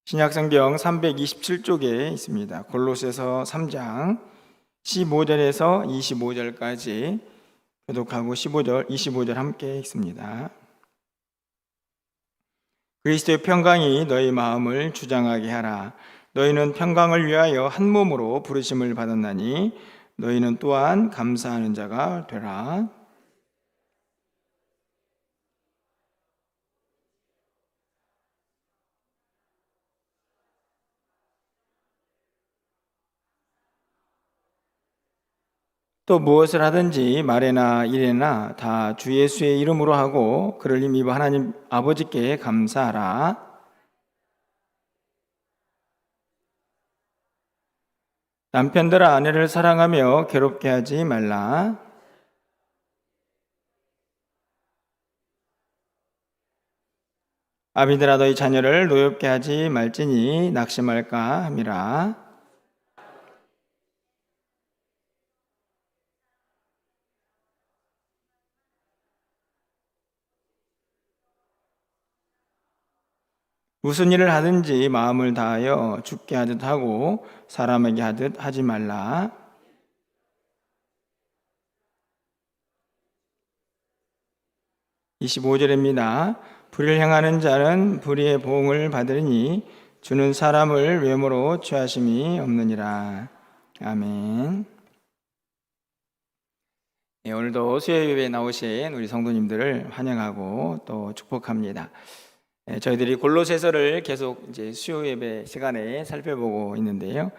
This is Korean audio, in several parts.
신약성경 327쪽에 있습니다. 골로새서 3장 15절에서 25절까지 교독하고 25절 함께 읽습니다. 그리스도의 평강이 너희 마음을 주장하게 하라. 너희는 평강을 위하여 한 몸으로 부르심을 받았나니 너희는 또한 감사하는 자가 되라. 또 무엇을 하든지 말에나 일에나 다 주 예수의 이름으로 하고 그를 힘입어 하나님 아버지께 감사하라. 남편들아 아내를 사랑하며 괴롭게 하지 말라. 아비들아 너희 자녀를 노엽게 하지 말지니 낙심할까 함이라. 무슨 일을 하든지 마음을 다하여 주께 하듯 하고 사람에게 하듯 하지 말라. (25절입니다) 불의를 행하는 자는 불의의 보응을 받으리니 주는 사람을 외모로 취하심이 없느니라. 아멘. 오늘도 수요예배에 나오신 우리 성도님들을 환영하고 또 축복합니다. 저희들이 골로새서를 계속 이제 수요 예배 시간에 살펴보고 있는데요.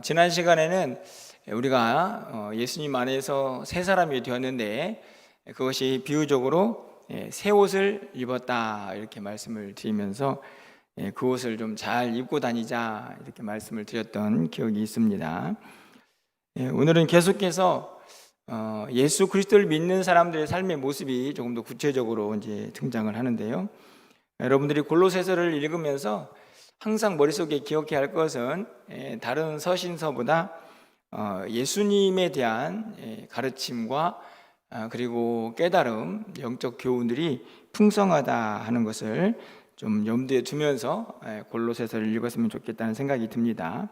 지난 시간에는 우리가 예수님 안에서 새 사람이 되었는데 그것이 비유적으로 새 옷을 입었다 이렇게 말씀을 드리면서 그 옷을 좀 잘 입고 다니자 이렇게 말씀을 드렸던 기억이 있습니다. 오늘은 계속해서 예수 그리스도를 믿는 사람들의 삶의 모습이 조금 더 구체적으로 이제 등장을 하는데요. 여러분들이 골로새서를 읽으면서 항상 머릿속에 기억해야 할 것은 다른 서신서보다 예수님에 대한 가르침과 그리고 깨달음, 영적 교훈들이 풍성하다 하는 것을 좀 염두에 두면서 골로새서를 읽었으면 좋겠다는 생각이 듭니다.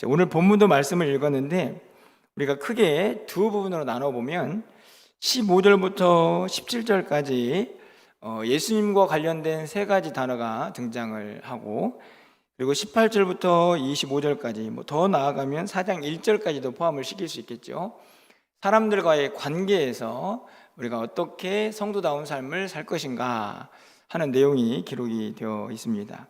오늘 본문도 말씀을 읽었는데 우리가 크게 두 부분으로 나눠보면 15절부터 17절까지 예수님과 관련된 세 가지 단어가 등장을 하고 그리고 18절부터 25절까지 더 나아가면 4장 1절까지도 포함을 시킬 수 있겠죠. 사람들과의 관계에서 우리가 어떻게 성도다운 삶을 살 것인가 하는 내용이 기록이 되어 있습니다.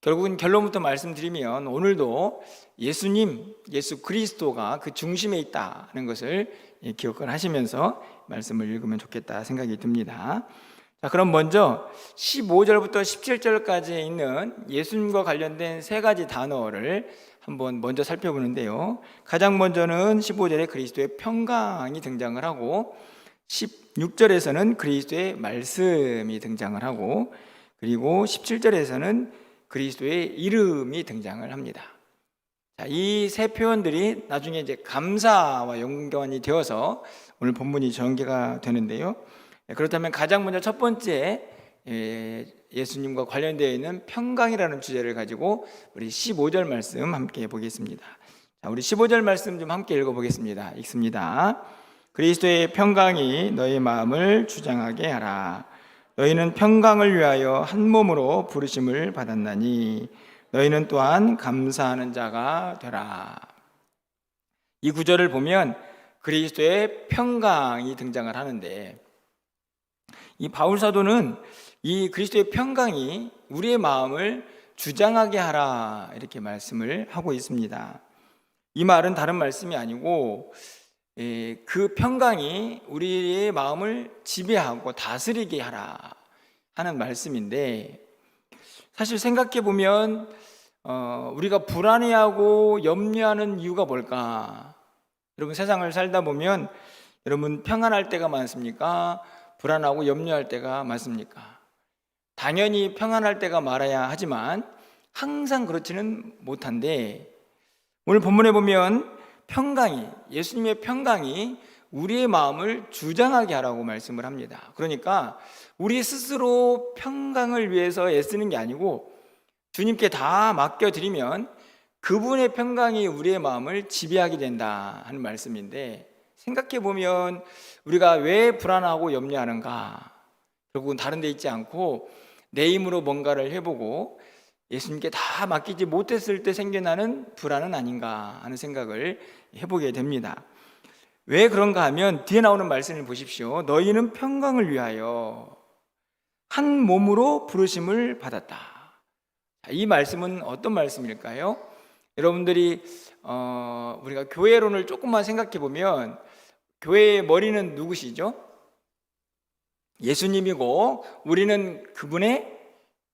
결국은 결론부터 말씀드리면 오늘도 예수님, 예수 그리스도가 그 중심에 있다는 것을 기억을 하시면서 말씀을 읽으면 좋겠다 생각이 듭니다. 자, 그럼 먼저 15절부터 17절까지 있는 예수님과 관련된 세 가지 단어를 한번 먼저 살펴보는데요. 가장 먼저는 15절에 그리스도의 평강이 등장을 하고 16절에서는 그리스도의 말씀이 등장을 하고 그리고 17절에서는 그리스도의 이름이 등장을 합니다. 자, 이 세 표현들이 나중에 이제 감사와 연관이 되어서 오늘 본문이 전개가 되는데요. 그렇다면 가장 먼저 첫 번째 예수님과 관련되어 있는 평강이라는 주제를 가지고 우리 15절 말씀 함께 보겠습니다. 자, 우리 15절 말씀 좀 함께 읽어보겠습니다. 읽습니다. 그리스도의 평강이 너희 마음을 주장하게 하라. 너희는 평강을 위하여 한 몸으로 부르심을 받았나니 너희는 또한 감사하는 자가 되라. 이 구절을 보면 그리스도의 평강이 등장을 하는데 이 바울 사도는 이 그리스도의 평강이 우리의 마음을 주장하게 하라 이렇게 말씀을 하고 있습니다. 이 말은 다른 말씀이 아니고 그 평강이 우리의 마음을 지배하고 다스리게 하라 하는 말씀인데 사실 생각해 보면 우리가 불안해하고 염려하는 이유가 뭘까? 여러분 세상을 살다 보면 여러분 평안할 때가 많습니까? 불안하고 염려할 때가 많습니까? 당연히 평안할 때가 많아야 하지만 항상 그렇지는 못한데 오늘 본문에 보면 평강이 예수님의 평강이 우리의 마음을 주장하게 하라고 말씀을 합니다. 그러니까 우리 스스로 평강을 위해서 애쓰는 게 아니고 주님께 다 맡겨드리면 그분의 평강이 우리의 마음을 지배하게 된다 하는 말씀인데, 생각해 보면 우리가 왜 불안하고 염려하는가? 결국은 다른 데 있지 않고 내 힘으로 뭔가를 해보고 예수님께 다 맡기지 못했을 때 생겨나는 불안은 아닌가 하는 생각을 해보게 됩니다. 왜 그런가 하면 뒤에 나오는 말씀을 보십시오. 너희는 평강을 위하여 한 몸으로 부르심을 받았다. 이 말씀은 어떤 말씀일까요? 여러분들이 우리가 교회론을 조금만 생각해 보면 교회의 머리는 누구시죠? 예수님이고 우리는 그분의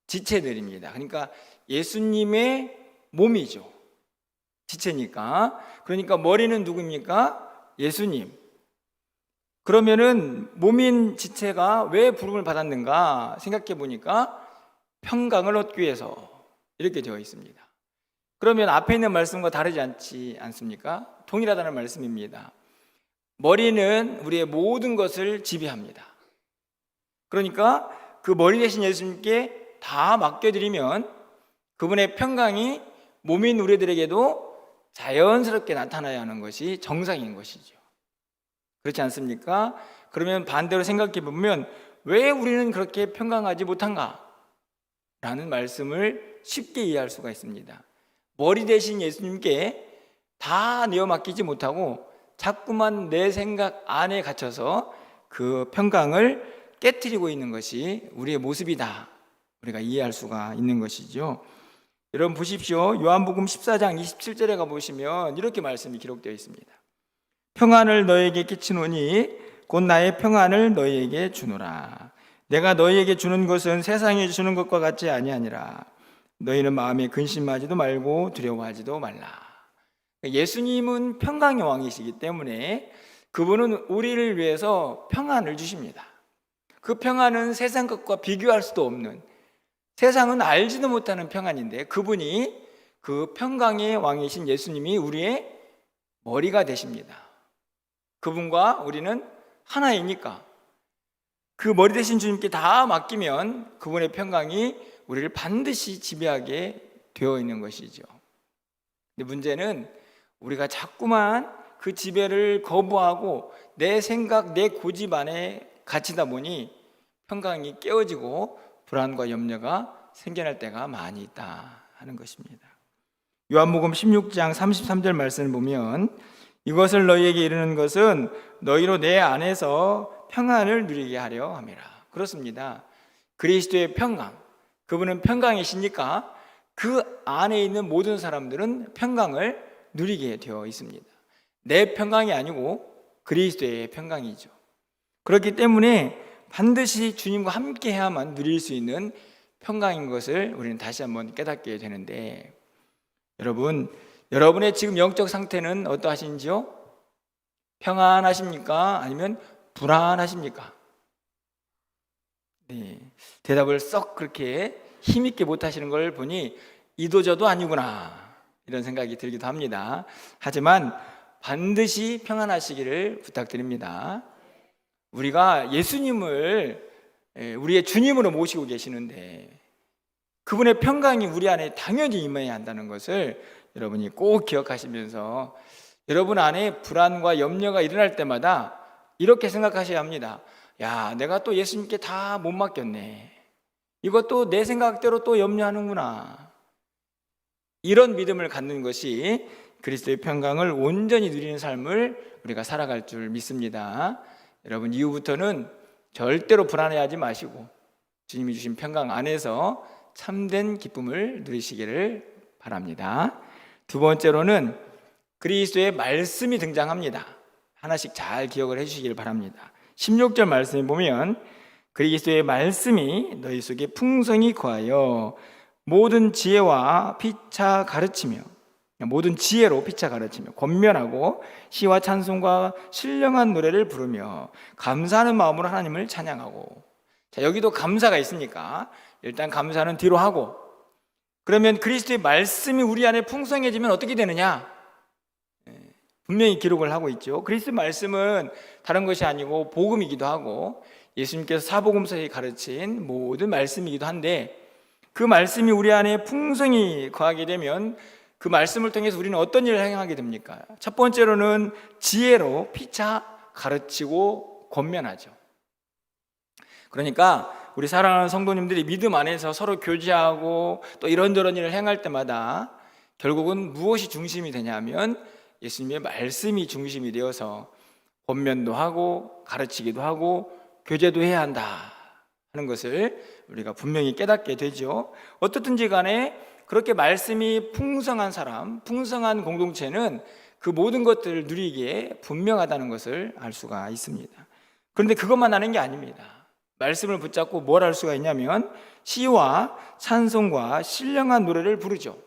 지체들입니다. 그러니까 예수님의 몸이죠. 지체니까. 그러니까 머리는 누구입니까? 예수님. 그러면은 몸인 지체가 왜 부름을 받았는가 생각해 보니까 평강을 얻기 위해서 이렇게 되어 있습니다. 그러면 앞에 있는 말씀과 다르지 않지 않습니까? 동일하다는 말씀입니다. 머리는 우리의 모든 것을 지배합니다. 그러니까 그 머리 대신 예수님께 다 맡겨드리면 그분의 평강이 몸인 우리들에게도 자연스럽게 나타나야 하는 것이 정상인 것이죠. 그렇지 않습니까? 그러면 반대로 생각해 보면 왜 우리는 그렇게 평강하지 못한가? 라는 말씀을 쉽게 이해할 수가 있습니다. 머리 대신 예수님께 다 내어 맡기지 못하고 자꾸만 내 생각 안에 갇혀서 그 평강을 깨트리고 있는 것이 우리의 모습이다. 우리가 이해할 수가 있는 것이죠. 여러분 보십시오. 요한복음 14장 27절에 가보시면 이렇게 말씀이 기록되어 있습니다. 평안을 너에게 끼치노니 곧 나의 평안을 너희에게 주노라. 내가 너희에게 주는 것은 세상에 주는 것과 같지 아니하니라. 너희는 마음에 근심하지도 말고 두려워하지도 말라. 예수님은 평강의 왕이시기 때문에 그분은 우리를 위해서 평안을 주십니다. 그 평안은 세상 것과 비교할 수도 없는, 세상은 알지도 못하는 평안인데 그분이, 그 평강의 왕이신 예수님이 우리의 머리가 되십니다. 그분과 우리는 하나이니까 그 머리 대신 주님께 다 맡기면 그분의 평강이 우리를 반드시 지배하게 되어 있는 것이죠. 근데 문제는 우리가 자꾸만 그 지배를 거부하고 내 생각, 내 고집 안에 갇히다 보니 평강이 깨어지고 불안과 염려가 생겨날 때가 많이 있다 하는 것입니다. 요한복음 16장 33절 말씀을 보면 이것을 너희에게 이르는 것은 너희로 내 안에서 평안을 누리게 하려 함이라. 그렇습니다. 그리스도의 평강, 그분은 평강이시니까 그 안에 있는 모든 사람들은 평강을 누리게 되어 있습니다. 내 평강이 아니고 그리스도의 평강이죠. 그렇기 때문에 반드시 주님과 함께 해야만 누릴 수 있는 평강인 것을 우리는 다시 한번 깨닫게 되는데, 여러분의 지금 영적 상태는 어떠하신지요? 평안하십니까? 아니면 불안하십니까? 네, 대답을 썩 그렇게 힘있게 못하시는 걸 보니 이도저도 아니구나 이런 생각이 들기도 합니다. 하지만 반드시 평안하시기를 부탁드립니다. 우리가 예수님을 우리의 주님으로 모시고 계시는데 그분의 평강이 우리 안에 당연히 임해야 한다는 것을 여러분이 꼭 기억하시면서 여러분 안에 불안과 염려가 일어날 때마다 이렇게 생각하셔야 합니다. 야, 내가 또 예수님께 다 못 맡겼네. 이것도 내 생각대로 또 염려하는구나. 이런 믿음을 갖는 것이 그리스도의 평강을 온전히 누리는 삶을 우리가 살아갈 줄 믿습니다. 여러분, 이후부터는 절대로 불안해하지 마시고 주님이 주신 평강 안에서 참된 기쁨을 누리시기를 바랍니다. 두 번째로는 그리스도의 말씀이 등장합니다. 하나씩 잘 기억을 해주시길 바랍니다. 16절 말씀에 보면 그리스도의 말씀이 너희 속에 풍성히 거하여 모든 지혜와 피차 가르치며, 모든 지혜로 피차 가르치며 권면하고 시와 찬송과 신령한 노래를 부르며 감사하는 마음으로 하나님을 찬양하고. 자, 여기도 감사가 있으니까 일단 감사는 뒤로 하고, 그러면 그리스도의 말씀이 우리 안에 풍성해지면 어떻게 되느냐? 분명히 기록을 하고 있죠. 그리스도의 말씀은 다른 것이 아니고 복음이기도 하고 예수님께서 사복음서에 가르친 모든 말씀이기도 한데, 그 말씀이 우리 안에 풍성히 거하게 되면 그 말씀을 통해서 우리는 어떤 일을 행하게 됩니까? 첫 번째로는 지혜로 피차 가르치고 권면하죠. 그러니까 우리 사랑하는 성도님들이 믿음 안에서 서로 교제하고 또 이런저런 일을 행할 때마다 결국은 무엇이 중심이 되냐면 예수님의 말씀이 중심이 되어서 권면도 하고 가르치기도 하고 교제도 해야 한다 하는 것을 우리가 분명히 깨닫게 되죠. 어떻든지 간에 그렇게 말씀이 풍성한 사람, 풍성한 공동체는 그 모든 것들을 누리기에 분명하다는 것을 알 수가 있습니다. 그런데 그것만 하는 게 아닙니다. 말씀을 붙잡고 뭘 할 수가 있냐면 시와 찬송과 신령한 노래를 부르죠.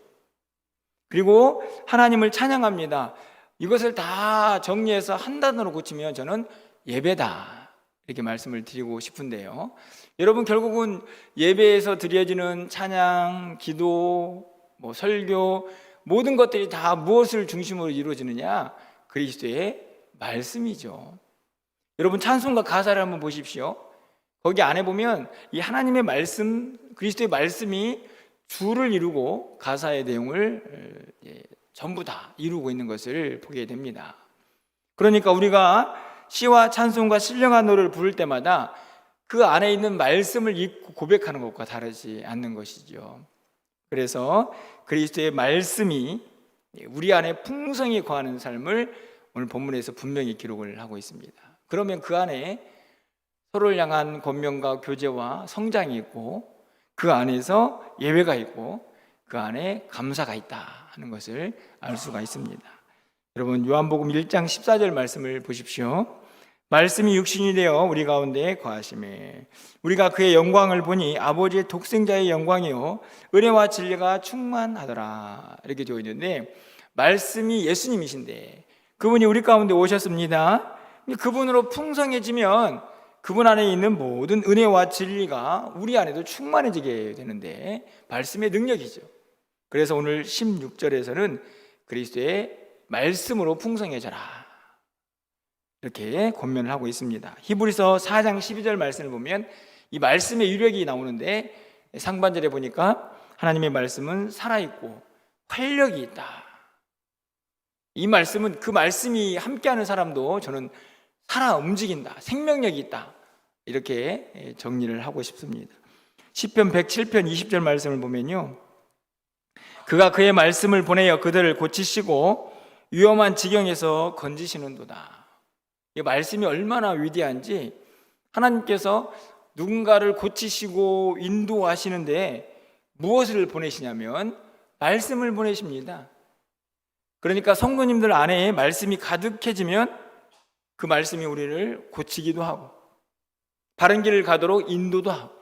그리고 하나님을 찬양합니다. 이것을 다 정리해서 한 단어로 고치면 저는 예배다 이렇게 말씀을 드리고 싶은데요. 여러분, 결국은 예배에서 드려지는 찬양, 기도, 설교 모든 것들이 다 무엇을 중심으로 이루어지느냐? 그리스도의 말씀이죠. 여러분, 찬송가 가사를 한번 보십시오. 거기 안에 보면 이 하나님의 말씀, 그리스도의 말씀이 주를 이루고 가사의 내용을 전부 다 이루고 있는 것을 보게 됩니다. 그러니까 우리가 시와 찬송과 신령한 노래를 부를 때마다 그 안에 있는 말씀을 읽고 고백하는 것과 다르지 않는 것이죠. 그래서 그리스도의 말씀이 우리 안에 풍성히 거하는 삶을 오늘 본문에서 분명히 기록을 하고 있습니다. 그러면 그 안에 서로를 향한 권면과 교제와 성장이 있고 그 안에서 예배가 있고 그 안에 감사가 있다 하는 것을 알 수가 있습니다. 여러분, 요한복음 1장 14절 말씀을 보십시오. 말씀이 육신이 되어 우리 가운데 거하시매 우리가 그의 영광을 보니 아버지의 독생자의 영광이요 은혜와 진리가 충만하더라 이렇게 되어 있는데, 말씀이 예수님이신데 그분이 우리 가운데 오셨습니다. 그분으로 풍성해지면 그분 안에 있는 모든 은혜와 진리가 우리 안에도 충만해지게 되는데 말씀의 능력이죠. 그래서 오늘 16절에서는 그리스도의 말씀으로 풍성해져라 이렇게 권면을 하고 있습니다. 히브리서 4장 12절 말씀을 보면 이 말씀의 유력이 나오는데 상반절에 보니까 하나님의 말씀은 살아있고 활력이 있다. 이 말씀은 그 말씀이 함께하는 사람도 저는 살아 움직인다, 생명력이 있다 이렇게 정리를 하고 싶습니다. 시편 107편 20절 말씀을 보면요, 그가 그의 말씀을 보내어 그들을 고치시고 위험한 지경에서 건지시는도다. 이 말씀이 얼마나 위대한지, 하나님께서 누군가를 고치시고 인도하시는데 무엇을 보내시냐면 말씀을 보내십니다. 그러니까 성도님들 안에 말씀이 가득해지면 그 말씀이 우리를 고치기도 하고 바른 길을 가도록 인도도 하고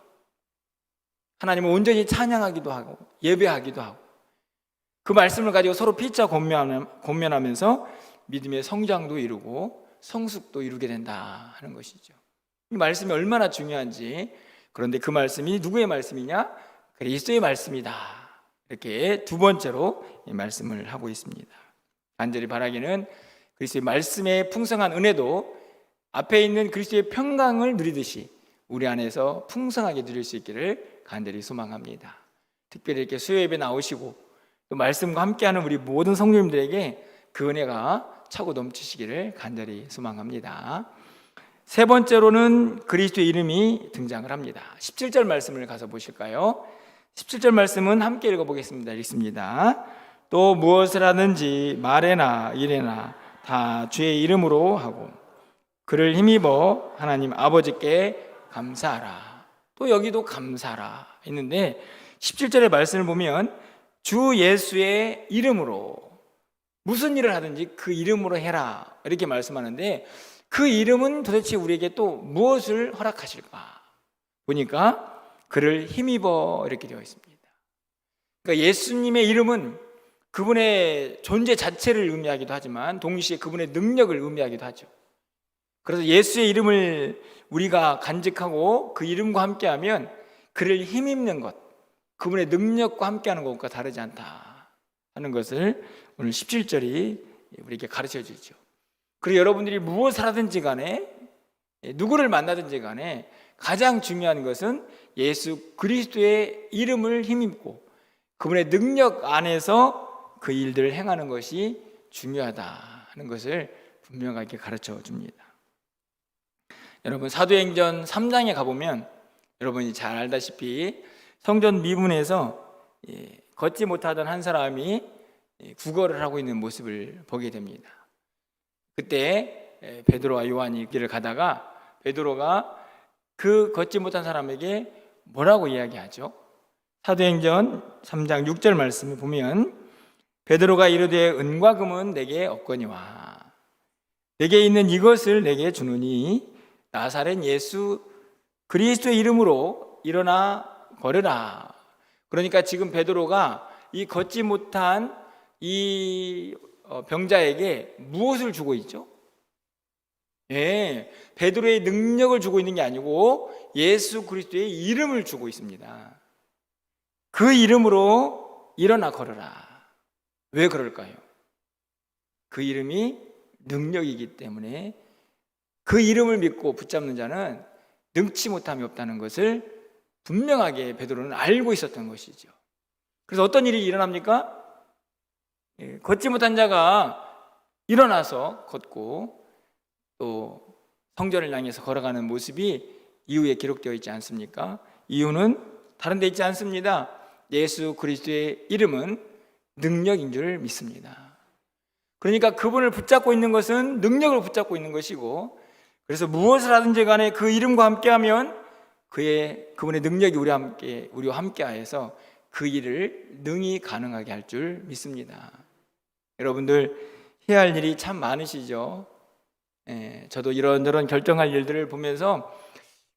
하나님을 온전히 찬양하기도 하고 예배하기도 하고 그 말씀을 가지고 서로 피차 권면하면서 믿음의 성장도 이루고 성숙도 이루게 된다 하는 것이죠. 이 말씀이 얼마나 중요한지. 그런데 그 말씀이 누구의 말씀이냐? 그리스도의 말씀이다 이렇게 두 번째로 이 말씀을 하고 있습니다. 간절히 바라기는 그리스도의 말씀의 풍성한 은혜도 앞에 있는 그리스도의 평강을 누리듯이 우리 안에서 풍성하게 누릴 수 있기를 간절히 소망합니다. 특별히 이렇게 수요예배 나오시고 또 말씀과 함께하는 우리 모든 성도님들에게 그 은혜가 차고 넘치시기를 간절히 소망합니다. 세 번째로는 그리스도의 이름이 등장을 합니다. 17절 말씀을 가서 보실까요? 17절 말씀은 함께 읽어보겠습니다. 읽습니다. 또 무엇을 하든지 말에나 일에나 다 주의 이름으로 하고 그를 힘입어 하나님 아버지께 감사하라. 또 여기도 감사하라 있는데 17절의 말씀을 보면 주 예수의 이름으로 무슨 일을 하든지 그 이름으로 해라 이렇게 말씀하는데, 그 이름은 도대체 우리에게 또 무엇을 허락하실까 보니까 그를 힘입어 이렇게 되어 있습니다. 그러니까 예수님의 이름은 그분의 존재 자체를 의미하기도 하지만 동시에 그분의 능력을 의미하기도 하죠. 그래서 예수의 이름을 우리가 간직하고 그 이름과 함께하면 그를 힘입는 것, 그분의 능력과 함께하는 것과 다르지 않다 하는 것을 오늘 17절이 우리에게 가르쳐 주죠. 그리고 여러분들이 무엇을 하든지 간에 누구를 만나든지 간에 가장 중요한 것은 예수 그리스도의 이름을 힘입고 그분의 능력 안에서 그 일들을 행하는 것이 중요하다는 것을 분명하게 가르쳐 줍니다. 여러분, 사도행전 3장에 가보면 여러분이 잘 알다시피 성전 미문에서 걷지 못하던 한 사람이 구걸을 하고 있는 모습을 보게 됩니다. 그때 베드로와 요한이 길을 가다가 베드로가 그 걷지 못한 사람에게 뭐라고 이야기하죠? 사도행전 3장 6절 말씀을 보면 베드로가 이르되 은과 금은 내게 없거니와 내게 있는 이것을 내게 주노니 나사렛 예수 그리스도의 이름으로 일어나 걸으라. 그러니까 지금 베드로가 이 걷지 못한 이 병자에게 무엇을 주고 있죠? 베드로의 능력을 주고 있는 게 아니고 예수 그리스도의 이름을 주고 있습니다. 그 이름으로 일어나 걸으라. 왜 그럴까요? 그 이름이 능력이기 때문에 그 이름을 믿고 붙잡는 자는 능치 못함이 없다는 것을 분명하게 베드로는 알고 있었던 것이죠. 그래서 어떤 일이 일어납니까? 걷지 못한 자가 일어나서 걷고 또 성전을 향해서 걸어가는 모습이 이후에 기록되어 있지 않습니까? 이유는 다른 데 있지 않습니다. 예수 그리스도의 이름은 능력인 줄 믿습니다. 그러니까 그분을 붙잡고 있는 것은 능력을 붙잡고 있는 것이고, 그래서 무엇을 하든지 간에 그 이름과 함께하면 그분의 능력이 우리와 함께하여서 그 일을 능히 가능하게 할 줄 믿습니다. 여러분들 해야 할 일이 참 많으시죠? 저도 이런저런 결정할 일들을 보면서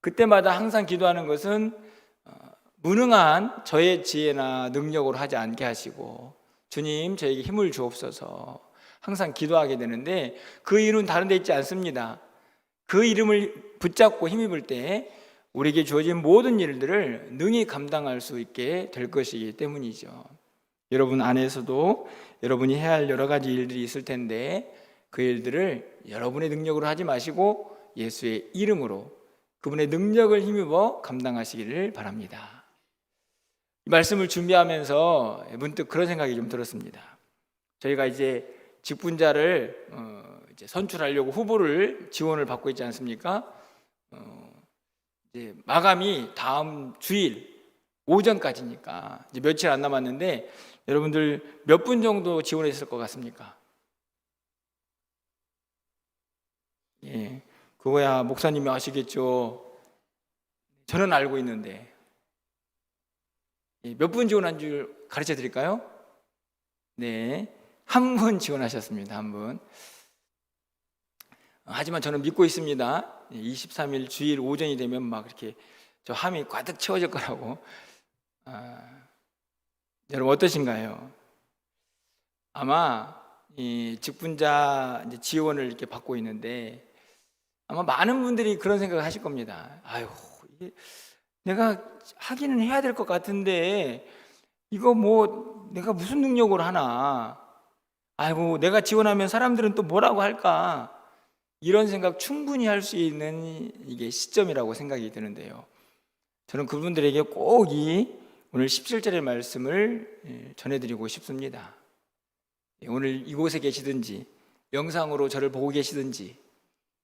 그때마다 항상 기도하는 것은 무능한 저의 지혜나 능력으로 하지 않게 하시고 주님 저에게 힘을 주옵소서 항상 기도하게 되는데, 그 이유는 다른 데 있지 않습니다. 그 이름을 붙잡고 힘입을 때 우리에게 주어진 모든 일들을 능히 감당할 수 있게 될 것이기 때문이죠. 여러분 안에서도 여러분이 해야 할 여러 가지 일들이 있을 텐데 그 일들을 여러분의 능력으로 하지 마시고 예수의 이름으로 그분의 능력을 힘입어 감당하시기를 바랍니다. 이 말씀을 준비하면서 문득 그런 생각이 좀 들었습니다. 저희가 이제 직분자를 이제 선출하려고 후보를 지원을 받고 있지 않습니까? 이제 마감이 다음 주일 오전까지니까 이제 며칠 안 남았는데 여러분들 몇 분 정도 지원했을 것 같습니까? 그거야 목사님이 아시겠죠. 저는 알고 있는데 몇 분 지원한 줄 가르쳐 드릴까요? 네, 한 분 지원하셨습니다. 한 분. 하지만 저는 믿고 있습니다. 23일 주일 오전이 되면 막 이렇게 저 함이 가득 채워질 거라고. 여러분 어떠신가요? 아마 이 직분자 이제 지원을 이렇게 받고 있는데 아마 많은 분들이 그런 생각을 하실 겁니다. 아유, 이게 내가 하기는 해야 될 것 같은데 이거 뭐 내가 무슨 능력으로 하나? 아이고, 내가 지원하면 사람들은 또 뭐라고 할까? 이런 생각 충분히 할 수 있는 이게 시점이라고 생각이 드는데요. 저는 그분들에게 꼭 이 오늘 17절의 말씀을 전해드리고 싶습니다. 오늘 이곳에 계시든지 영상으로 저를 보고 계시든지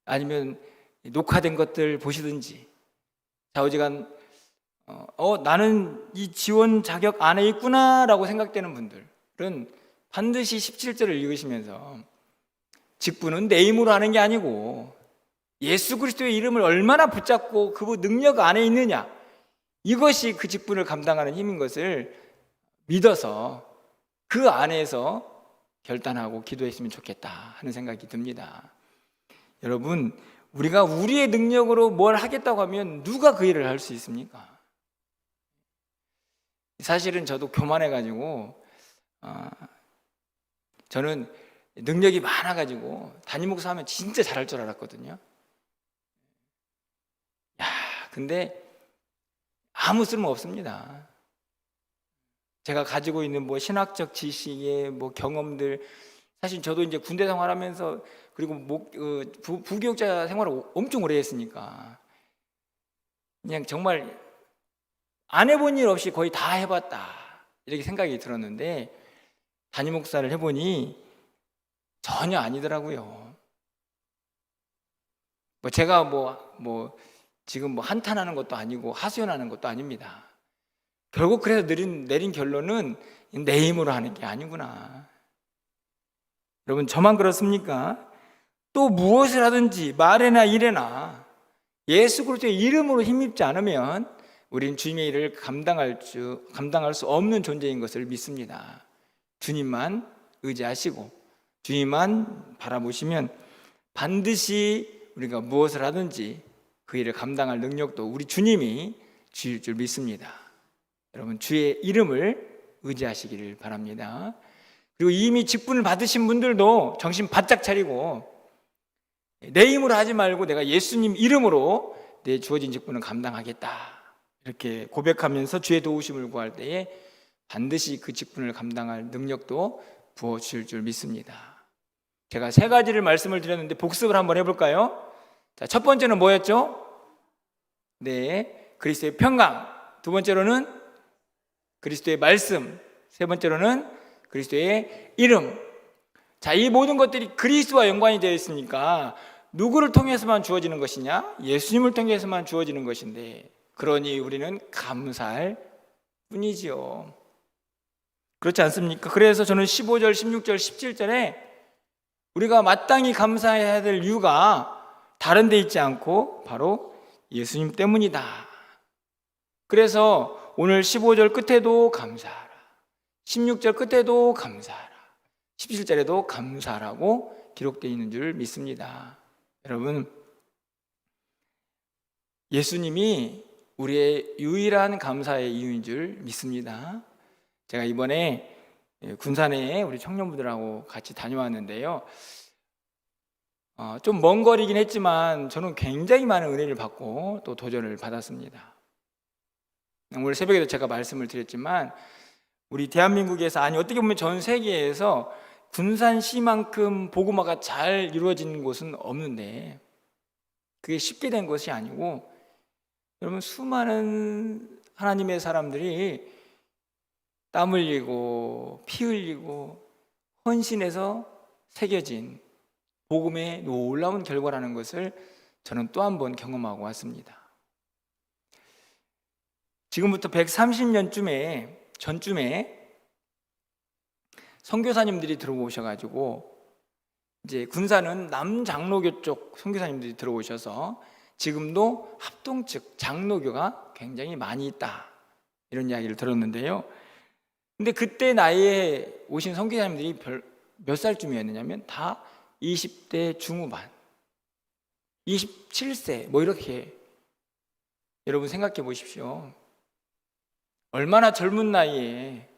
아니면 녹화된 것들 보시든지 좌우지간 나는 이 지원 자격 안에 있구나라고 생각되는 분들은 반드시 17절을 읽으시면서 직분은 내 힘으로 하는 게 아니고 예수 그리스도의 이름을 얼마나 붙잡고 그분 능력 안에 있느냐, 이것이 그 직분을 감당하는 힘인 것을 믿어서 그 안에서 결단하고 기도했으면 좋겠다 하는 생각이 듭니다. 여러분, 우리가 우리의 능력으로 뭘 하겠다고 하면 누가 그 일을 할 수 있습니까? 사실은 저도 교만해가지고 저는 능력이 많아가지고 담임 목사 하면 진짜 잘할 줄 알았거든요. 근데 아무 쓸모 없습니다. 제가 가지고 있는 뭐 신학적 지식의 뭐 경험들, 사실 저도 이제 군대 생활하면서 그리고 부교육자 생활을 엄청 오래 했으니까 그냥 정말 안 해본 일 없이 거의 다 해봤다 이렇게 생각이 들었는데 담임 목사를 해보니 전혀 아니더라고요. 제가 지금 한탄하는 것도 아니고 하소연하는 것도 아닙니다. 결국 그래서 내린 결론은 내 힘으로 하는 게 아니구나. 여러분, 저만 그렇습니까? 또 무엇을 하든지 말에나 일에나 예수 그리스도의 이름으로 힘입지 않으면 우리는 주님의 일을 감당할 수 없는 존재인 것을 믿습니다. 주님만 의지하시고 주님만 바라보시면 반드시 우리가 무엇을 하든지 그 일을 감당할 능력도 우리 주님이 주실 줄 믿습니다. 여러분, 주의 이름을 의지하시기를 바랍니다. 그리고 이미 직분을 받으신 분들도 정신 바짝 차리고 내 힘으로 하지 말고 내가 예수님 이름으로 내 주어진 직분을 감당하겠다 이렇게 고백하면서 주의 도우심을 구할 때에 반드시 그 직분을 감당할 능력도 부어주실 줄 믿습니다. 제가 3가지를 말씀을 드렸는데 복습을 한번 해볼까요? 자, 첫 번째는 뭐였죠? 네, 그리스도의 평강. 두 번째로는 그리스도의 말씀. 세 번째로는 그리스도의 이름. 자, 이 모든 것들이 그리스도와 연관이 되어 있으니까 누구를 통해서만 주어지는 것이냐? 예수님을 통해서만 주어지는 것인데, 그러니 우리는 감사할 뿐이지요. 그렇지 않습니까? 그래서 저는 15절, 16절, 17절에 우리가 마땅히 감사해야 될 이유가 다른 데 있지 않고 바로 예수님 때문이다. 그래서 오늘 15절 끝에도 감사하라, 16절 끝에도 감사하라, 17절에도 감사하라고 기록되어 있는 줄 믿습니다. 여러분, 예수님이 우리의 유일한 감사의 이유인 줄 믿습니다. 제가 이번에 군산에 우리 청년부들하고 같이 다녀왔는데요, 좀 먼 거리긴 했지만 저는 굉장히 많은 은혜를 받고 또 도전을 받았습니다. 오늘 새벽에도 제가 말씀을 드렸지만 우리 대한민국에서, 아니 어떻게 보면 전 세계에서 군산시만큼 복음화가 잘 이루어진 곳은 없는데, 그게 쉽게 된 것이 아니고 여러분, 수많은 하나님의 사람들이 땀 흘리고 피 흘리고 헌신해서 새겨진 복음의 놀라운 결과라는 것을 저는 또 한 번 경험하고 왔습니다. 지금부터 130년 전쯤에 선교사님들이 들어오셔가지고, 이제 군산은 남장로교 쪽 선교사님들이 들어오셔서 지금도 합동 측 장로교가 굉장히 많이 있다, 이런 이야기를 들었는데요. 근데 그때 나이에 오신 선교사님들이 몇 살쯤이었느냐면 다 20대 중후반, 27세 이렇게. 여러분 생각해 보십시오. 얼마나 젊은 나이에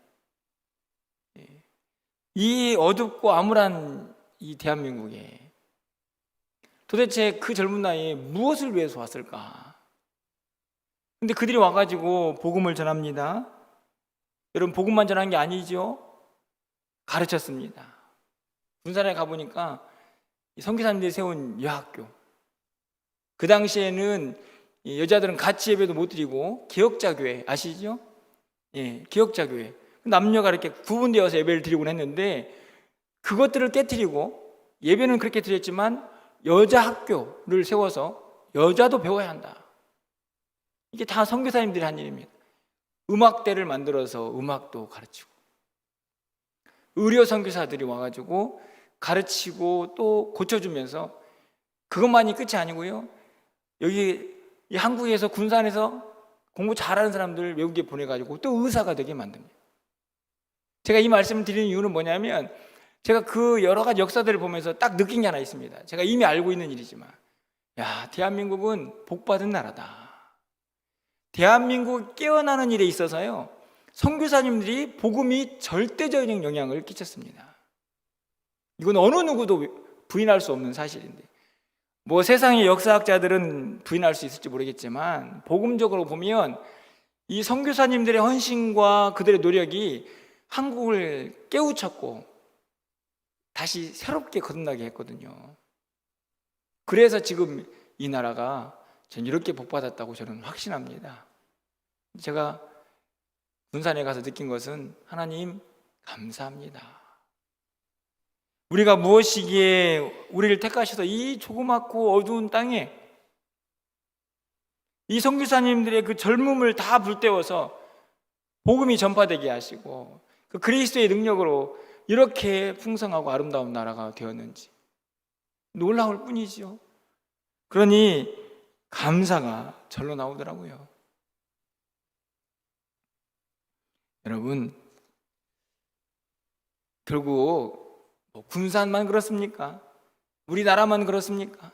이 어둡고 암울한 이 대한민국에 도대체 그 젊은 나이에 무엇을 위해서 왔을까? 근데 그들이 와가지고 복음을 전합니다. 여러분, 복음만 전한 게 아니죠. 가르쳤습니다. 군산에 가보니까 선교사님들이 세운 여학교, 그 당시에는 여자들은 같이 예배도 못 드리고 기역자교회 아시죠? 예, 기역자교회, 남녀가 이렇게 구분되어서 예배를 드리곤 했는데, 그것들을 깨트리고 예배는 그렇게 드렸지만 여자 학교를 세워서 여자도 배워야 한다. 이게 다 선교사님들이 한 일입니다. 음악대를 만들어서 음악도 가르치고, 의료 선교사들이 와가지고 가르치고 또 고쳐주면서, 그것만이 끝이 아니고요, 여기 이 한국에서 군산에서 공부 잘하는 사람들 외국에 보내가지고 또 의사가 되게 만듭니다. 제가 이 말씀을 드리는 이유는 뭐냐면, 제가 그 여러 가지 역사들을 보면서 딱 느낀 게 하나 있습니다. 제가 이미 알고 있는 일이지만, 대한민국은 복받은 나라다. 대한민국 깨어나는 일에 있어서요, 선교사님들이 복음이 절대적인 영향을 끼쳤습니다. 이건 어느 누구도 부인할 수 없는 사실인데, 세상의 역사학자들은 부인할 수 있을지 모르겠지만 복음적으로 보면 이 선교사님들의 헌신과 그들의 노력이 한국을 깨우쳤고 다시 새롭게 거듭나게 했거든요. 그래서 지금 이 나라가 전 이렇게 복받았다고 저는 확신합니다. 제가 군산에 가서 느낀 것은 하나님 감사합니다. 우리가 무엇이기에 우리를 택하셔서 이 조그맣고 어두운 땅에 이 선교사님들의 그 젊음을 다 불태워서 복음이 전파되게 하시고 그 그리스도의 능력으로 이렇게 풍성하고 아름다운 나라가 되었는지 놀라울 뿐이지요. 그러니 감사가 절로 나오더라고요. 여러분, 결국 군산만 그렇습니까? 우리나라만 그렇습니까?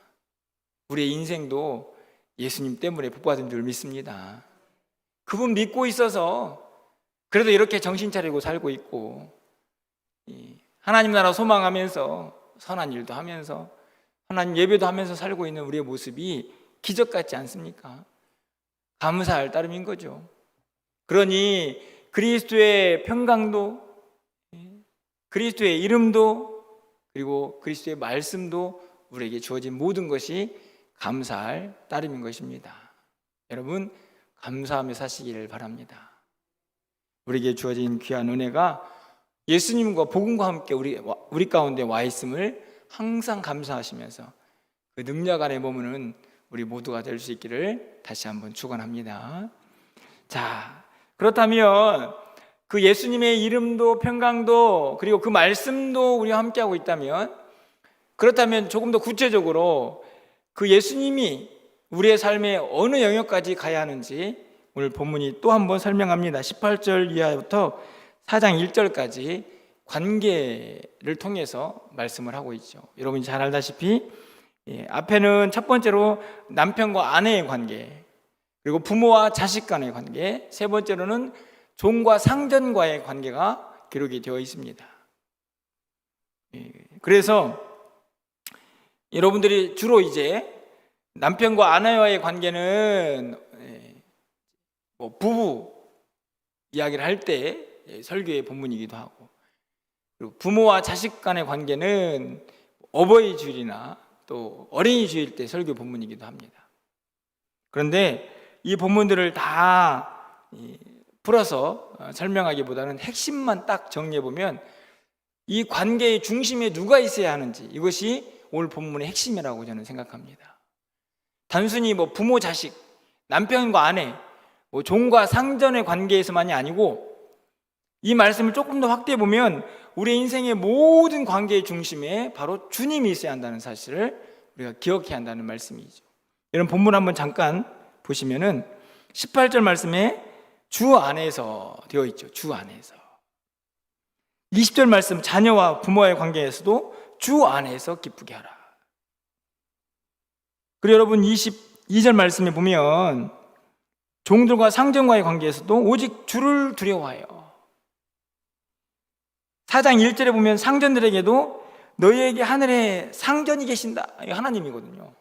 우리의 인생도 예수님 때문에 복받은 줄 믿습니다. 그분 믿고 있어서 그래도 이렇게 정신 차리고 살고 있고, 하나님 나라 소망하면서 선한 일도 하면서 하나님 예배도 하면서 살고 있는 우리의 모습이 기적 같지 않습니까? 감사할 따름인 거죠. 그러니 그리스도의 평강도, 그리스도의 이름도, 그리고 그리스도의 말씀도 우리에게 주어진 모든 것이 감사할 따름인 것입니다. 여러분, 감사하며 사시기를 바랍니다. 우리에게 주어진 귀한 은혜가 예수님과 복음과 함께 우리 가운데 와 있음을 항상 감사하시면서 그 능력 안에 머무는 우리 모두가 될 수 있기를 다시 한번 축원합니다. 자, 그렇다면 그 예수님의 이름도 평강도 그리고 그 말씀도 우리와 함께하고 있다면, 그렇다면 조금 더 구체적으로 그 예수님이 우리의 삶의 어느 영역까지 가야 하는지 오늘 본문이 또 한번 설명합니다. 18절 이하부터 4장 1절까지 관계를 통해서 말씀을 하고 있죠. 여러분이 잘 알다시피 앞에는 첫 번째로 남편과 아내의 관계, 그리고 부모와 자식 간의 관계, 세 번째로는 종과 상전과의 관계가 기록이 되어 있습니다. 그래서 여러분들이 주로 이제 남편과 아내와의 관계는 부부 이야기를 할 때 설교의 본문이기도 하고, 그리고 부모와 자식 간의 관계는 어버이 주일이나 또 어린이 주일 때 설교 본문이기도 합니다. 그런데 이 본문들을 다 풀어서 설명하기보다는 핵심만 딱 정리해보면 이 관계의 중심에 누가 있어야 하는지, 이것이 오늘 본문의 핵심이라고 저는 생각합니다. 단순히 부모, 자식, 남편과 아내, 종과 상전의 관계에서만이 아니고, 이 말씀을 조금 더 확대해 보면 우리의 인생의 모든 관계의 중심에 바로 주님이 있어야 한다는 사실을 우리가 기억해야 한다는 말씀이죠. 이런 본문 한번 잠깐 보시면은 18절 말씀에 주 안에서 되어 있죠. 주 안에서. 20절 말씀, 자녀와 부모와의 관계에서도 주 안에서 기쁘게 하라. 그리고 여러분 22절 말씀에 보면 종들과 상전과의 관계에서도 오직 주를 두려워하여. 4장 1절에 보면 상전들에게도 너희에게 하늘에 상전이 계신다. 이게 하나님이거든요.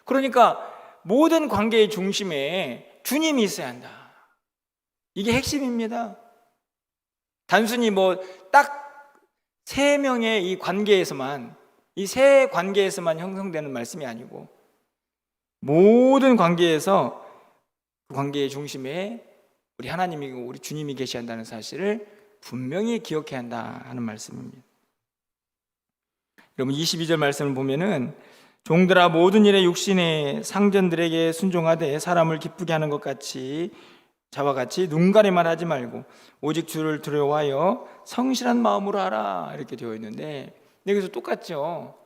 그러니까 모든 관계의 중심에 주님이 있어야 한다. 이게 핵심입니다. 단순히 딱 세 명의 이 관계에서만, 이 세 관계에서만 형성되는 말씀이 아니고 모든 관계에서 그 관계의 중심에 우리 하나님이고 우리 주님이 계셔야 한다는 사실을 분명히 기억해야 한다 하는 말씀입니다. 여러분 22절 말씀을 보면은 종들아 모든 일에 육신의 상전들에게 순종하되 사람을 기쁘게 하는 것 같이 자와 같이 눈가리만 하지 말고 오직 주를 두려워하여 성실한 마음으로 하라, 이렇게 되어 있는데 여기서 똑같죠.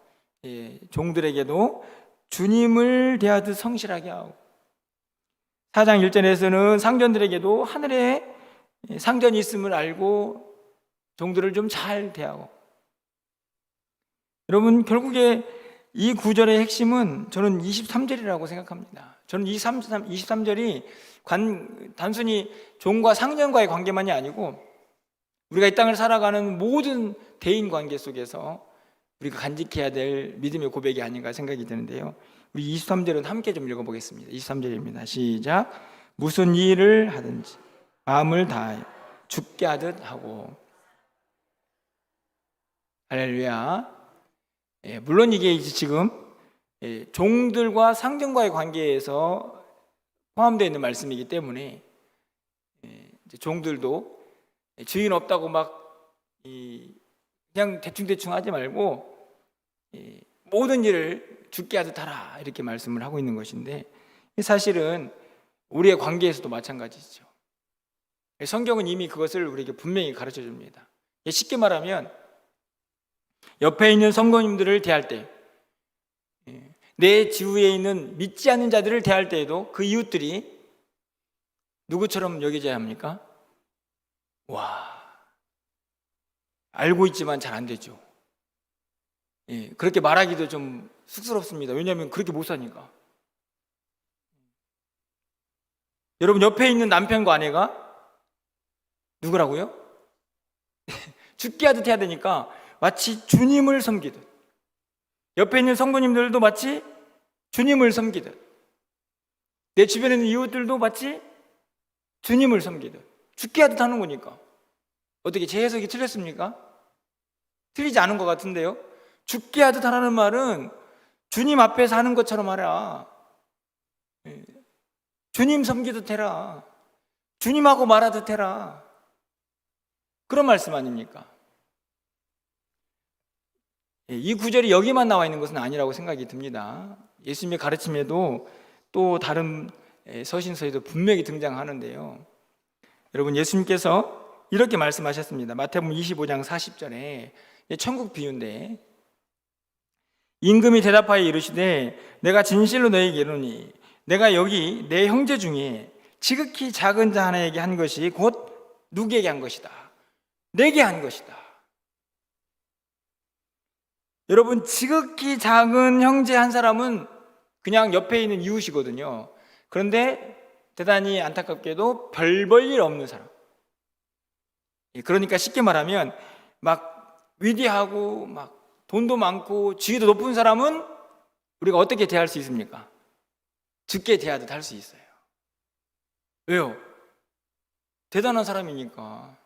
종들에게도 주님을 대하듯 성실하게 하고, 4장 1절에서는 상전들에게도 하늘에 상전이 있음을 알고 종들을 좀 잘 대하고. 여러분 결국에 이 구절의 핵심은 저는 23절이라고 생각합니다. 저는 23절이 단순히 종과 상전과의 관계만이 아니고 우리가 이 땅을 살아가는 모든 대인 관계 속에서 우리가 간직해야 될 믿음의 고백이 아닌가 생각이 드는데요. 우리 23절은 함께 좀 읽어보겠습니다. 23절입니다. 시작. 무슨 일을 하든지 마음을 다하여 죽게 하듯 하고. 할렐루야. 물론 이게 지금 종들과 상전과의 관계에서 포함되어 있는 말씀이기 때문에 이제 종들도 주인 없다고 막 그냥 대충대충 하지 말고 모든 일을 주께 하듯 하라, 이렇게 말씀을 하고 있는 것인데, 사실은 우리의 관계에서도 마찬가지죠. 성경은 이미 그것을 우리에게 분명히 가르쳐 줍니다. 쉽게 말하면 옆에 있는 성도님들을 대할 때, 내 지위에 있는 믿지 않는 자들을 대할 때에도 그 이웃들이 누구처럼 여겨져야 합니까? 알고 있지만 잘 안 되죠. 그렇게 말하기도 좀 쑥스럽습니다. 왜냐하면 그렇게 못 사니까. 여러분, 옆에 있는 남편과 아내가 누구라고요? 죽게 하듯 해야 되니까 마치 주님을 섬기듯, 옆에 있는 성도님들도 마치 주님을 섬기듯, 내 주변에 있는 이웃들도 마치 주님을 섬기듯 죽게 하듯 하는 거니까. 어떻게 제 해석이 틀렸습니까? 틀리지 않은 것 같은데요. 죽게 하듯 하라는 말은 주님 앞에서 하는 것처럼 하라, 주님 섬기듯 해라, 주님하고 말하듯 해라, 그런 말씀 아닙니까? 이 구절이 여기만 나와 있는 것은 아니라고 생각이 듭니다. 예수님의 가르침에도 또 다른 서신서에도 분명히 등장하는데요. 여러분, 예수님께서 이렇게 말씀하셨습니다. 마태복음 25장 40절에 천국 비유인데, 임금이 대답하여 이르시되 내가 진실로 너희에게 이르노니 내가 여기 내 형제 중에 지극히 작은 자 하나에게 한 것이 곧 누구에게 한 것이다? 내게 한 것이다. 여러분, 지극히 작은 형제 한 사람은 그냥 옆에 있는 이웃이거든요. 그런데 대단히 안타깝게도 별 볼 일 없는 사람. 그러니까 쉽게 말하면 막 위대하고 막 돈도 많고 지위도 높은 사람은 우리가 어떻게 대할 수 있습니까? 죽게 대하듯 할 수 있어요. 왜요? 대단한 사람이니까.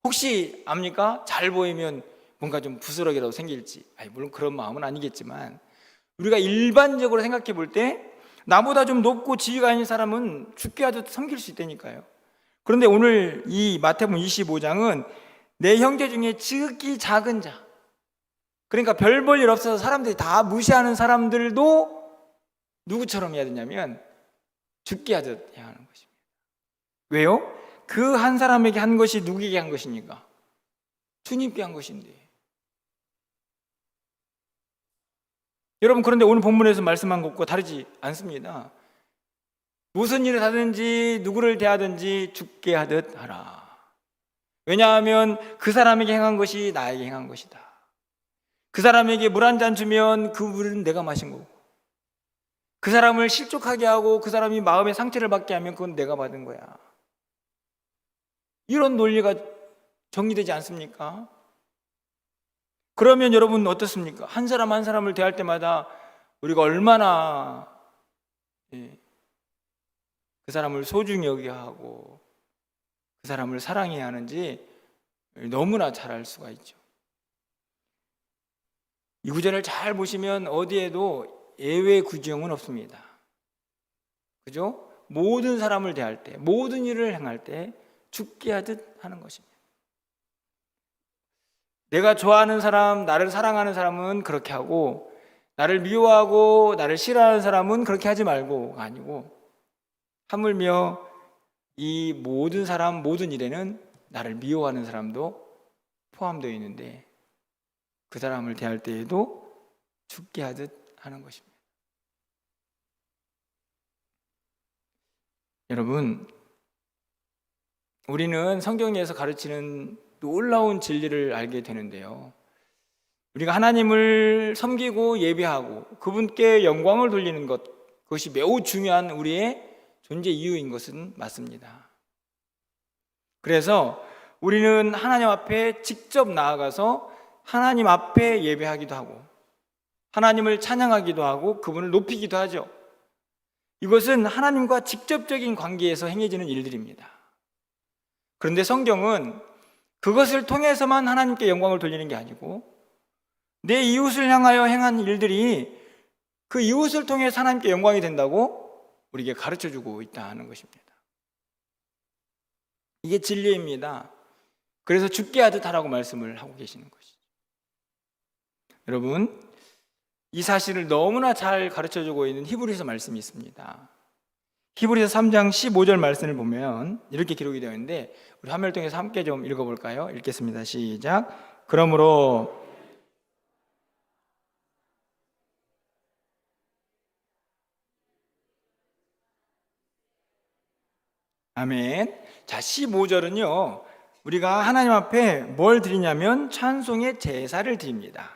혹시 압니까? 잘 보이면 뭔가 좀 부스러기라도 생길지. 물론 그런 마음은 아니겠지만, 우리가 일반적으로 생각해 볼 때 나보다 좀 높고 지위가 있는 사람은 죽게 하듯 섬길 수 있다니까요. 그런데 오늘 이 마태복음 25장은 내 형제 중에 지극히 작은 자, 그러니까 별 볼 일 없어서 사람들이 다 무시하는 사람들도 누구처럼 해야 되냐면 죽게 하듯 해야 하는 것입니다. 왜요? 그 한 사람에게 한 것이 누구에게 한 것입니까? 주님께 한 것인데. 여러분, 그런데 오늘 본문에서 말씀한 것과 다르지 않습니다. 무슨 일을 하든지 누구를 대하든지 죽게 하듯 하라. 왜냐하면 그 사람에게 행한 것이 나에게 행한 것이다. 그 사람에게 물 한 잔 주면 그 물은 내가 마신 거고, 그 사람을 실족하게 하고 그 사람이 마음의 상처를 받게 하면 그건 내가 받은 거야. 이런 논리가 정리되지 않습니까? 그러면 여러분 어떻습니까? 한 사람 한 사람을 대할 때마다 우리가 얼마나 그 사람을 소중히 여겨야 하고 그 사람을 사랑해야 하는지 너무나 잘 알 수가 있죠. 이 구절을 잘 보시면 어디에도 예외 구정은 없습니다. 그죠? 모든 사람을 대할 때, 모든 일을 행할 때 죽게 하듯 하는 것입니다. 내가 좋아하는 사람, 나를 사랑하는 사람은 그렇게 하고, 나를 미워하고 나를 싫어하는 사람은 그렇게 하지 말고가 아니고, 하물며 이 모든 사람, 모든 일에는 나를 미워하는 사람도 포함되어 있는데 그 사람을 대할 때에도 죽게 하듯 하는 것입니다. 여러분, 우리는 성경에서 가르치는 놀라운 진리를 알게 되는데요. 우리가 하나님을 섬기고 예배하고 그분께 영광을 돌리는 것, 그것이 매우 중요한 우리의 존재 이유인 것은 맞습니다. 그래서 우리는 하나님 앞에 직접 나아가서 하나님 앞에 예배하기도 하고 하나님을 찬양하기도 하고 그분을 높이기도 하죠. 이것은 하나님과 직접적인 관계에서 행해지는 일들입니다. 그런데 성경은 그것을 통해서만 하나님께 영광을 돌리는 게 아니고 내 이웃을 향하여 행한 일들이 그 이웃을 통해 하나님께 영광이 된다고 우리에게 가르쳐주고 있다는 것입니다. 이게 진리입니다. 그래서 죽게 하듯 하라고 말씀을 하고 계시는 것이죠. 여러분, 이 사실을 너무나 잘 가르쳐주고 있는 히브리서 말씀이 있습니다. 히브리서 3장 15절 말씀을 보면 이렇게 기록이 되어 있는데, 우리 화면을 통해서 함께 좀 읽어볼까요? 읽겠습니다. 시작. 그러므로 아멘. 자, 15절은요, 우리가 하나님 앞에 뭘 드리냐면 찬송의 제사를 드립니다.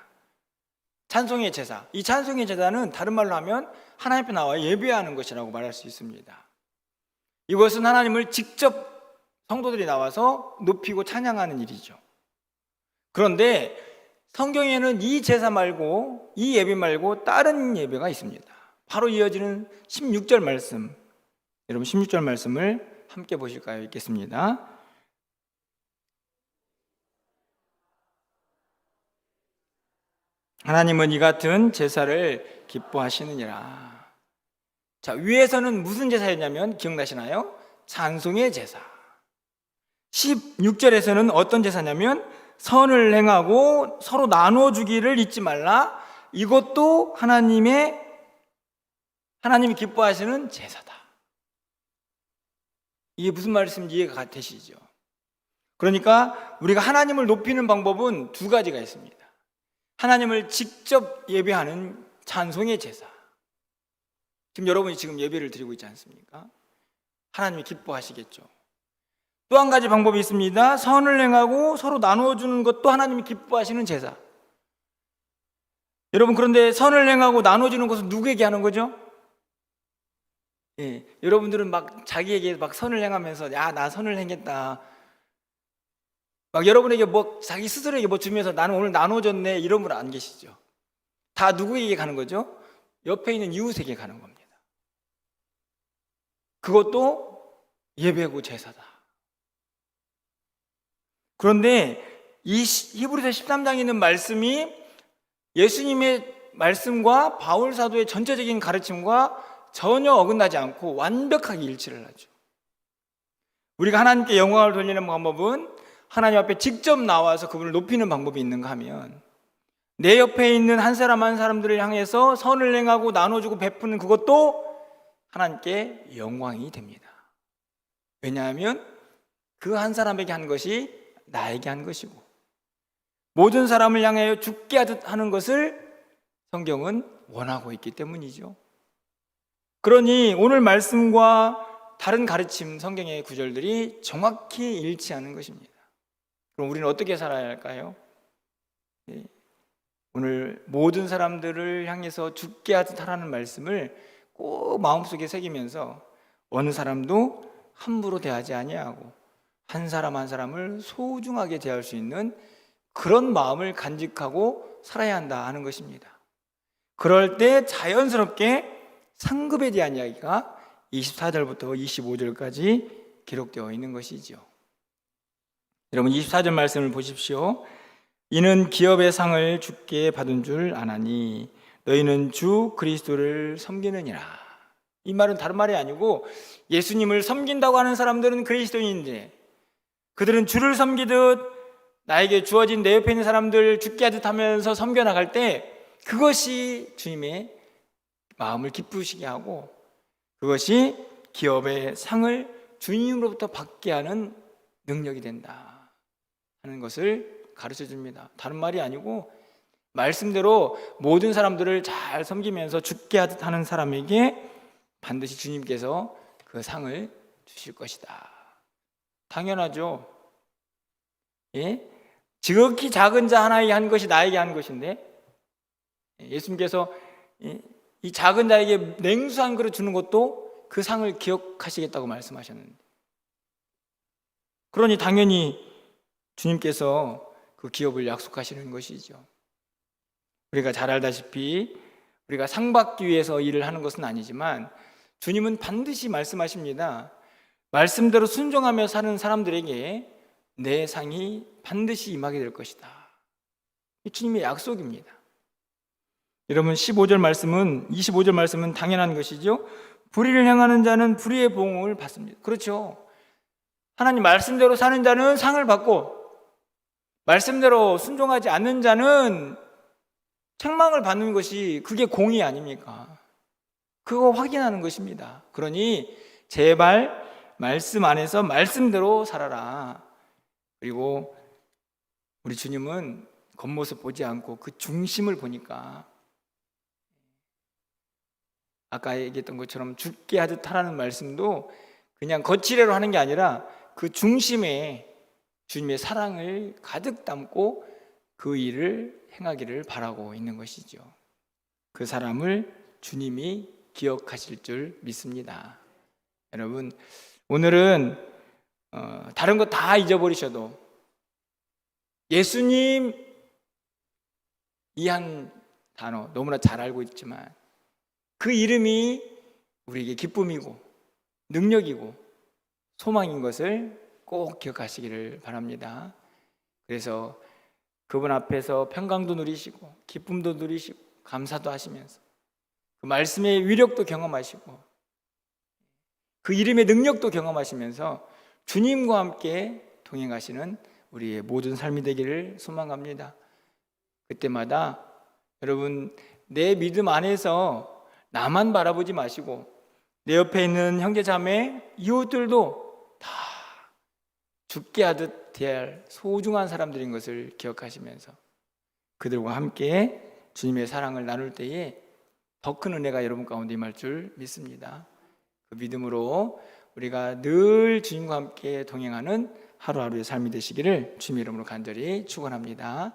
찬송의 제사. 이 찬송의 제사는 다른 말로 하면 하나님 앞에 나와 예배하는 것이라고 말할 수 있습니다. 이것은 하나님을 직접 성도들이 나와서 높이고 찬양하는 일이죠. 그런데 성경에는 이 제사 말고, 이 예배 말고 다른 예배가 있습니다. 바로 이어지는 16절 말씀, 여러분 16절 말씀을 함께 보실까요? 읽겠습니다. 하나님은 이 같은 제사를 기뻐하시느니라. 자, 위에서는 무슨 제사였냐면 기억나시나요? 찬송의 제사. 16절에서는 어떤 제사냐면 선을 행하고 서로 나눠주기를 잊지 말라. 이것도 하나님이 기뻐하시는 제사다. 이게 무슨 말씀인지 이해가 되시죠? 그러니까 우리가 하나님을 높이는 방법은 두 가지가 있습니다. 하나님을 직접 예배하는 찬송의 제사. 지금 여러분이 지금 예배를 드리고 있지 않습니까? 하나님이 기뻐하시겠죠. 또 한 가지 방법이 있습니다. 선을 행하고 서로 나눠주는 것도 하나님이 기뻐하시는 제사. 여러분, 그런데 선을 행하고 나눠주는 것은 누구에게 하는 거죠? 예, 여러분들은 막 자기에게 막 선을 행하면서 야, 나 선을 행했다. 막 여러분에게 뭐 자기 스스로에게 뭐 주면서 나는 오늘 나눠줬네 이런 분 안 계시죠? 다 누구에게 가는 거죠? 옆에 있는 이웃에게 가는 겁니다. 그것도 예배고 제사다. 그런데 이 히브리서 13장에 있는 말씀이 예수님의 말씀과 바울 사도의 전체적인 가르침과 전혀 어긋나지 않고 완벽하게 일치를 하죠. 우리가 하나님께 영광을 돌리는 방법은 하나님 앞에 직접 나와서 그분을 높이는 방법이 있는가 하면, 내 옆에 있는 한 사람 한 사람들을 향해서 선을 행하고 나눠주고 베푸는 그것도 하나님께 영광이 됩니다. 왜냐하면 그 한 사람에게 한 것이 나에게 한 것이고, 모든 사람을 향하여 죽게 하듯 하는 것을 성경은 원하고 있기 때문이죠. 그러니 오늘 말씀과 다른 가르침, 성경의 구절들이 정확히 일치하는 것입니다. 그럼 우리는 어떻게 살아야 할까요? 오늘 모든 사람들을 향해서 죽게 하듯 하라는 말씀을 꼭 마음속에 새기면서 어느 사람도 함부로 대하지 아니하고 한 사람 한 사람을 소중하게 대할 수 있는 그런 마음을 간직하고 살아야 한다 하는 것입니다. 그럴 때 자연스럽게 상급에 대한 이야기가 24절부터 25절까지 기록되어 있는 것이죠. 여러분 24절 말씀을 보십시오. 이는 기업의 상을 주께 받은 줄 아나니 너희는 주 그리스도를 섬기느니라. 이 말은 다른 말이 아니고 예수님을 섬긴다고 하는 사람들은 그리스도인인데, 그들은 주를 섬기듯 나에게 주어진 내 옆에 있는 사람들 죽게 하듯 하면서 섬겨나갈 때 그것이 주님의 마음을 기쁘시게 하고, 그것이 기업의 상을 주님으로부터 받게 하는 능력이 된다 하는 것을 가르쳐 줍니다. 다른 말이 아니고 말씀대로 모든 사람들을 잘 섬기면서 죽게 하듯 하는 사람에게 반드시 주님께서 그 상을 주실 것이다. 당연하죠. 예? 지극히 작은 자 하나에게 한 것이 나에게 한 것인데, 예수님께서 이 작은 자에게 냉수 한 그릇 주는 것도 그 상을 기억하시겠다고 말씀하셨는데, 그러니 당연히 주님께서 그 기업을 약속하시는 것이죠. 우리가 잘 알다시피 우리가 상 받기 위해서 일을 하는 것은 아니지만 주님은 반드시 말씀하십니다. 말씀대로 순종하며 사는 사람들에게 내 상이 반드시 임하게 될 것이다. 이 주님의 약속입니다. 여러분 15절 말씀은 25절 말씀은 당연한 것이죠. 불의를 행하는 자는 불의의 보응을 받습니다. 그렇죠. 하나님 말씀대로 사는 자는 상을 받고 말씀대로 순종하지 않는 자는 책망을 받는 것이 그게 공의 아닙니까? 그거 확인하는 것입니다. 그러니 제발 말씀 안에서 말씀대로 살아라. 그리고 우리 주님은 겉모습 보지 않고 그 중심을 보니까 아까 얘기했던 것처럼 죽게 하듯 하라는 말씀도 그냥 거칠애로 하는 게 아니라 그 중심에 주님의 사랑을 가득 담고 그 일을 행하기를 바라고 있는 것이죠. 그 사람을 주님이 기억하실 줄 믿습니다. 여러분, 오늘은 다른 거 다 잊어버리셔도 예수님 이 한 단어 너무나 잘 알고 있지만 그 이름이 우리에게 기쁨이고 능력이고 소망인 것을 꼭 기억하시기를 바랍니다. 그래서 그분 앞에서 평강도 누리시고 기쁨도 누리시고 감사도 하시면서 그 말씀의 위력도 경험하시고 그 이름의 능력도 경험하시면서 주님과 함께 동행하시는 우리의 모든 삶이 되기를 소망합니다. 그때마다 여러분 내 믿음 안에서 나만 바라보지 마시고 내 옆에 있는 형제 자매 이웃들도 다 죽게 하듯 대할 소중한 사람들인 것을 기억하시면서 그들과 함께 주님의 사랑을 나눌 때에 더 큰 은혜가 여러분 가운데 임할 줄 믿습니다. 그 믿음으로 우리가 늘 주님과 함께 동행하는 하루하루의 삶이 되시기를 주님의 이름으로 간절히 축원합니다.